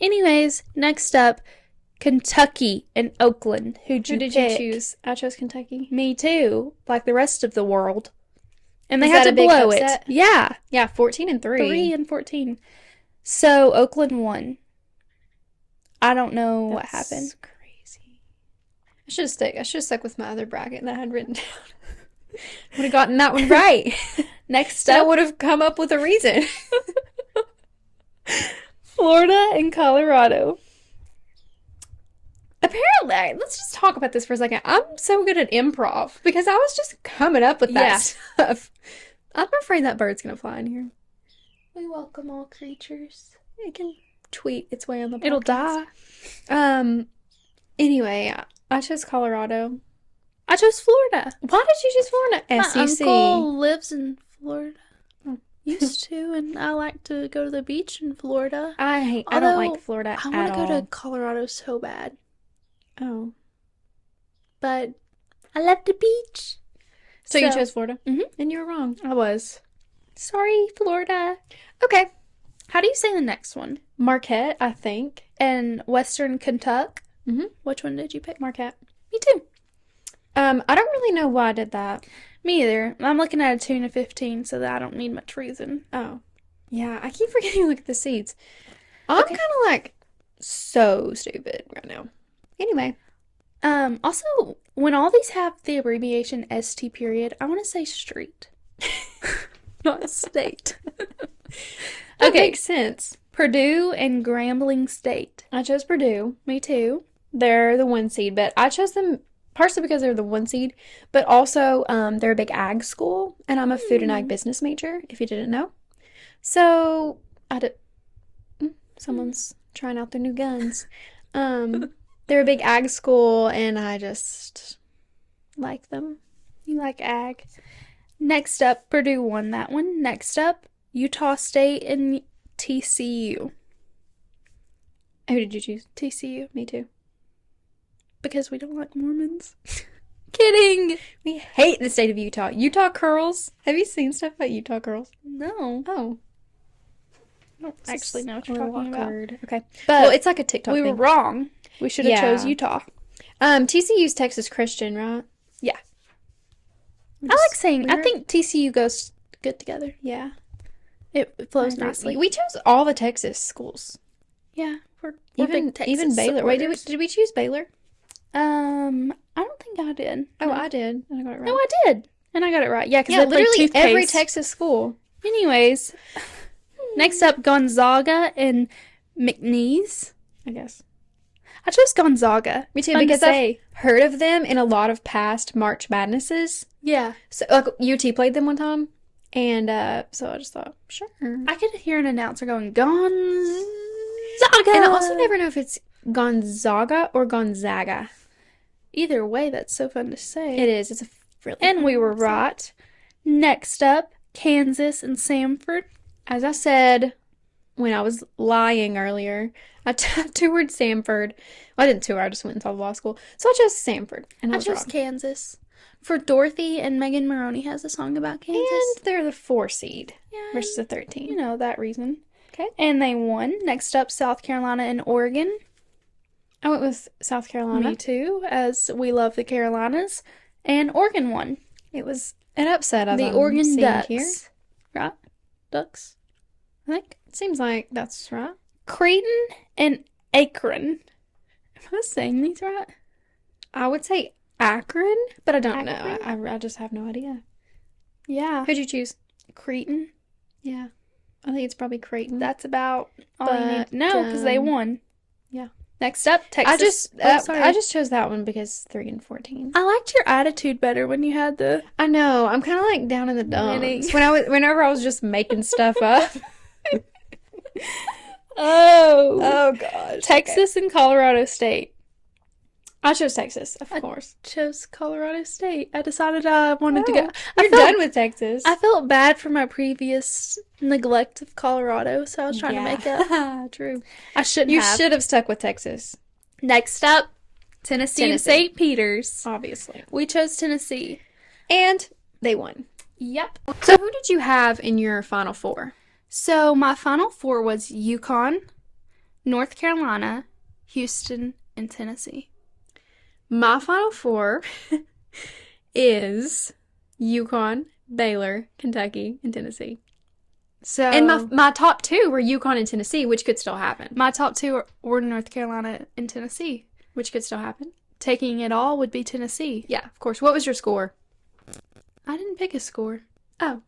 Anyways, next up, Kentucky and Oakland. Who did you choose? I chose Kentucky. Me too, like the rest of the world. And they Is had that to a big blow upset? it. Yeah, Yeah, 14-3. 3 and 14. So Oakland won. I don't know what That's happened. Crazy. I should have stuck with my other bracket that I had written down. Would have gotten that one right. Next So I up, would have come up with a reason. Florida and Colorado. Apparently, let's just talk about this for a second. I'm so good at improv because I was just coming up with that Yeah. stuff. I'm afraid that bird's gonna fly in here. We welcome all creatures. It can tweet its way on the podcast. It'll die. Anyway, I chose Colorado. I chose Florida. Why did you choose Florida? My SEC. uncle lives in Florida. Used to, and I like to go to the beach in Florida. I don't Although, like Florida I at want to go all. to Colorado so bad, Oh. but I love the beach. So you chose Florida? Mhm. And you were wrong. I was. Sorry, Florida. Okay. How do you say the next one? Marquette, I think. And Western Kentucky. Mhm. Which one did you pick? Marquette. Me too. I don't really know why I did that. Me either. I'm looking at a 2 and a 15, so that I don't need much reason. Oh. Yeah, I keep forgetting to look at the seats. I'm Okay. kind of like so stupid right now. Anyway. Also, when all these have the abbreviation ST period, I want to say street, not state. That Okay. makes sense. Purdue and Grambling State. I chose Purdue. Me too. They're the 1 seed, but I chose them partially because they're the 1 seed, but also they're a big ag school, and I'm a food and ag business major, if you didn't know. So, Someone's trying out their new guns. They're a big ag school, and I just like them. You like ag. Next up, Purdue won that one. Next up, Utah State and TCU. Who did you choose? TCU. Me too. Because we don't like Mormons. Kidding! We hate the state of Utah. Utah curls. Have you seen stuff about Utah curls? No. Oh. I don't actually know what you're talking about. Okay. But Well, it's like a TikTok we thing. were wrong. We should have Yeah. chose Utah. TCU's Texas Christian, right? Yeah. Which I is like saying, I weird. think TCU goes good together. Yeah. It flows nicely. We chose all the Texas schools. Yeah. We're Even big Texas even Baylor. Wait, supporters. did we choose Baylor? I don't think I did. Oh, No. I did. And I got it right. No, I did. And I got it right. Yeah, because Yeah, they played literally every toothpaste. Texas school. Anyways, next up, Gonzaga and McNeese. I guess. I chose Gonzaga. Me too, Fun to because say. I've heard of them in a lot of past March Madnesses. Yeah. So, like, UT played them one time, and so I just thought, sure. I could hear an announcer going, Gonzaga! And I also never know if it's Gonzaga or Gonzaga. Either way, that's so fun to say. It is. It's a really And fun we were accent. right. Next up, Kansas and Samford. As I said when I was lying earlier, I toured Samford. Well, I didn't tour. I just went and saw the law school. So I chose Samford, and I I was chose wrong. Kansas. For Dorothy and Megan Maroney has a song about Kansas. And they're the 4 seed Yeah, versus the 13. you know that reason. Okay. And they won. Next up, South Carolina and Oregon. I went with South Carolina. Me too, as we love the Carolinas. And Oregon won. It was an upset. As The I'm Oregon seeing Ducks. here. Right? Ducks? I think. It seems like that's right. Creighton and Akron. Am I saying these right? I would say Akron, but I don't know. Akron? I just have no idea. Yeah. Who'd you choose? Creighton. Yeah. I think it's probably Creighton. That's about all you need But, to know because they won. yeah. Next up, Texas. I just chose that one because 3 and 14. I liked your attitude better when you had the. I know. I'm kind of like down in the Winning. dumps. Whenever I was just making stuff up. Oh. gosh. Texas and Colorado State. I chose Texas, of course. Chose Colorado State. I decided I wanted to Oh, go. I You're felt, done with Texas. I felt bad for my previous neglect of Colorado, so I was trying to make up. True. I shouldn't You have. should have stuck with Texas, Next up, Tennessee and Tennessee. St. Peter's. obviously. We chose Tennessee. And they won. Yep. So who did you have in your Final Four? So my final four was Yukon, North Carolina, Houston, and Tennessee. My Final Four is Yukon, Baylor, Kentucky, and Tennessee. So And my top 2 were Yukon and Tennessee, which could still happen. my top two were North Carolina and Tennessee. Which could still happen. Taking it all would be Tennessee. Yeah, of course. What was your score? I didn't pick a score. Oh.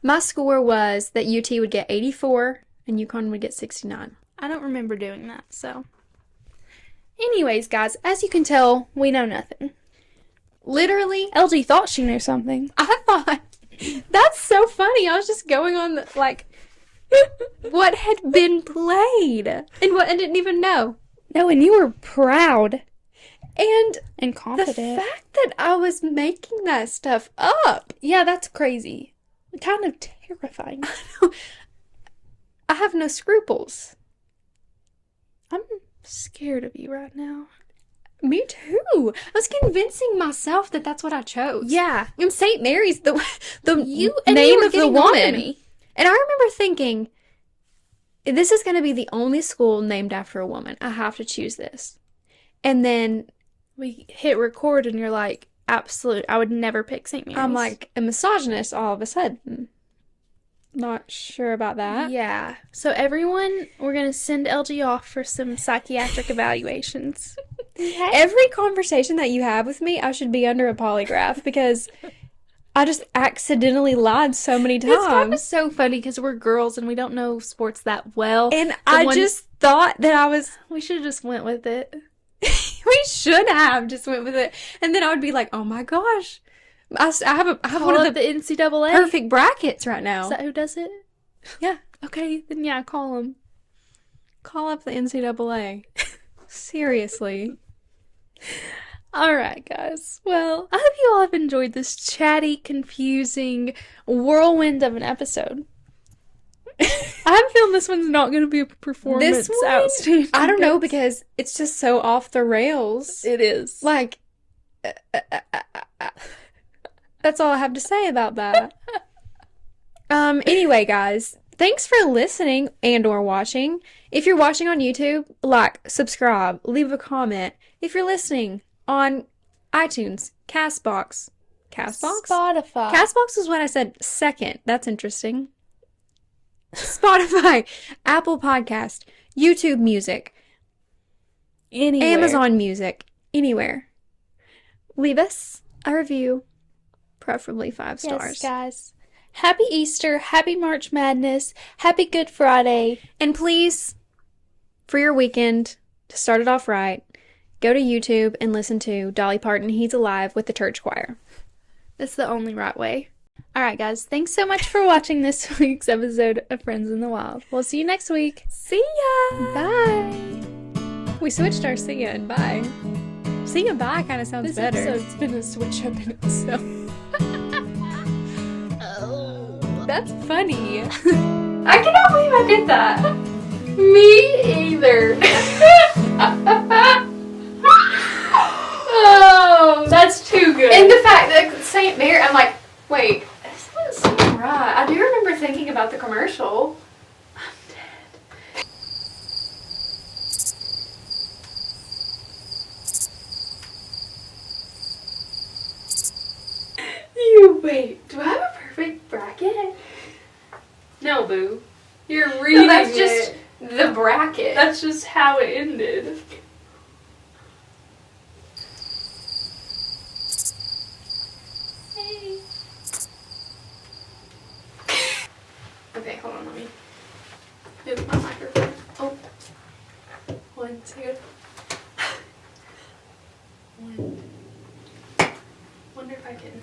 My score was that UT would get 84 and Yukon would get 69. I don't remember doing that, so. Anyways, guys, as you can tell, we know nothing. Literally, LG thought she knew something. I thought, that's so funny. I was just going on, what had been played and didn't even know. No, and you were proud And and the confident. fact that I was making that stuff up, Yeah, that's crazy. Kind of terrifying. I have no scruples. I'm scared of you right now. Me too. I was convincing myself that that's what I chose. Yeah. And St. Mary's the You name were of the getting on to woman. me. And I remember thinking, this is going to be the only school named after a woman. I have to choose this. And then We hit record and you're like, absolute. I would never pick St. Mary's. I'm like a misogynist all of a sudden. Not sure about that. yeah. So everyone, we're going to send LG off for some psychiatric evaluations. Every conversation that you have with me, I should be under a polygraph because I just accidentally lied so many It's kind of times. so funny because we're girls and we don't know sports that well. And I one- just thought that I was, We should have just went with it. we should have just went with it. And then I would be like, oh my gosh. I have one Call of up the the NCAA. perfect brackets right now. Is that who does it? Yeah. Okay, then yeah, call them. Call up the NCAA. Seriously. All right, guys. Well, I hope you all have enjoyed this chatty, confusing whirlwind of an episode. I'm feeling this one's not going to be a performance outstanding. I don't know, because it's just so off the rails. It is. Like, that's all I have to say about that. Anyway, guys, thanks for listening and or watching. If you're watching on YouTube, like, subscribe, leave a comment. If you're listening on iTunes, Castbox. Spotify. Castbox is what I said second. That's interesting. Spotify, Apple Podcast, YouTube Music, Anywhere. Amazon Music, anywhere. Leave us a review, preferably 5 stars. Yes, guys. Happy Easter. Happy March Madness. Happy Good Friday. And please, for your weekend, to start it off right, go to YouTube and listen to Dolly Parton, He's Alive with the church choir. That's the only right way. All right, guys. Thanks so much for watching this week's episode of Friends in the Wild. We'll see you next week. See ya! Bye. We switched our see ya and bye. See ya bye kind of sounds This better. episode's been a switch up in itself. That's funny. I cannot believe I did that. Me either. Oh, that's too good. And the fact that St. Mary, I'm like, wait, this doesn't seem right. I do remember thinking about the commercial. I'm dead. Wait, do I have a perfect bracket? No, boo. You're reading that's just the bracket. That's just how it ended. Hey. Okay, hold on, let me move my microphone. Oh, 1 2. Wonder if I can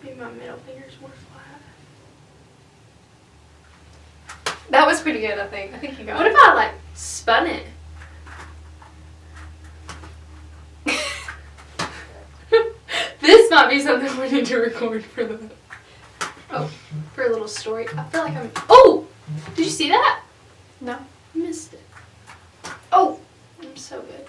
make my middle fingers more flat. That was pretty good, I think. I think you got What it. if I, like, spun it? This might be something we need to record for the... Oh, for a little story. I feel like I'm... Oh! Did you see that? No. I missed it. Oh! I'm so good.